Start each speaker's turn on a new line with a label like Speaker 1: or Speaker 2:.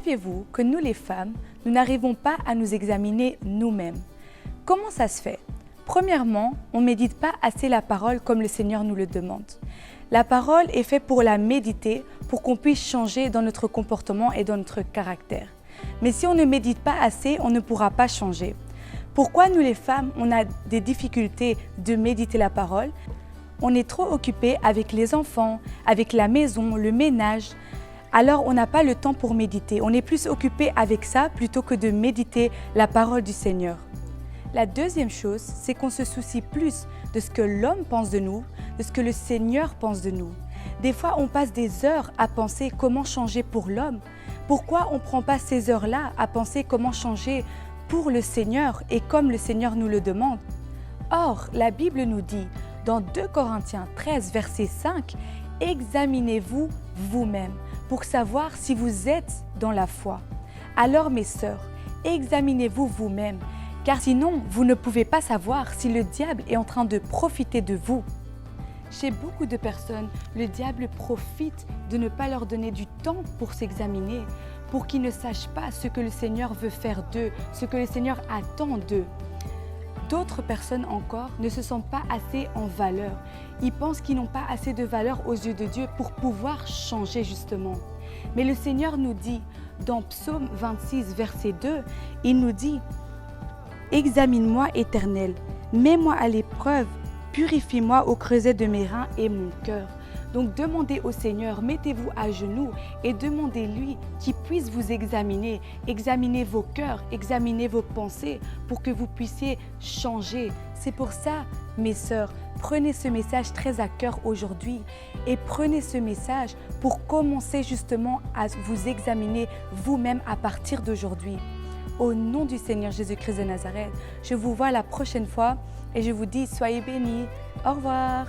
Speaker 1: Saviez-vous que nous les femmes, nous n'arrivons pas à nous examiner nous-mêmes? Comment ça se fait? Premièrement, on ne médite pas assez la parole comme le Seigneur nous le demande. La parole est faite pour la méditer, pour qu'on puisse changer dans notre comportement et dans notre caractère. Mais si on ne médite pas assez, on ne pourra pas changer. Pourquoi nous les femmes, on a des difficultés de méditer la parole? On est trop occupé avec les enfants, avec la maison, le ménage. Alors on n'a pas le temps pour méditer. On est plus occupé avec ça plutôt que de méditer la parole du Seigneur. La deuxième chose, c'est qu'on se soucie plus de ce que l'homme pense de nous, de ce que le Seigneur pense de nous. Des fois, on passe des heures à penser comment changer pour l'homme. Pourquoi on ne prend pas ces heures-là à penser comment changer pour le Seigneur et comme le Seigneur nous le demande? Or, la Bible nous dit, dans 2 Corinthiens 13, verset 5, « Examinez-vous vous-même pour savoir si vous êtes dans la foi. Alors, mes sœurs, examinez-vous vous-même, car sinon, vous ne pouvez pas savoir si le diable est en train de profiter de vous. » Chez beaucoup de personnes, le diable profite de ne pas leur donner du temps pour s'examiner, pour qu'ils ne sachent pas ce que le Seigneur veut faire d'eux, ce que le Seigneur attend d'eux. D'autres personnes encore ne se sentent pas assez en valeur. Ils pensent qu'ils n'ont pas assez de valeur aux yeux de Dieu pour pouvoir changer justement. Mais le Seigneur nous dit, dans Psaume 26, verset 2, il nous dit « Examine-moi, Éternel, mets-moi à l'épreuve, purifie-moi au creuset de mes reins et mon cœur. » Donc demandez au Seigneur, mettez-vous à genoux et demandez-lui qu'il puisse vous examiner. Examinez vos cœurs, examinez vos pensées pour que vous puissiez changer. C'est pour ça, mes sœurs, prenez ce message très à cœur aujourd'hui et prenez ce message pour commencer justement à vous examiner vous-même à partir d'aujourd'hui. Au nom du Seigneur Jésus-Christ de Nazareth, je vous vois la prochaine fois et je vous dis soyez bénis. Au revoir.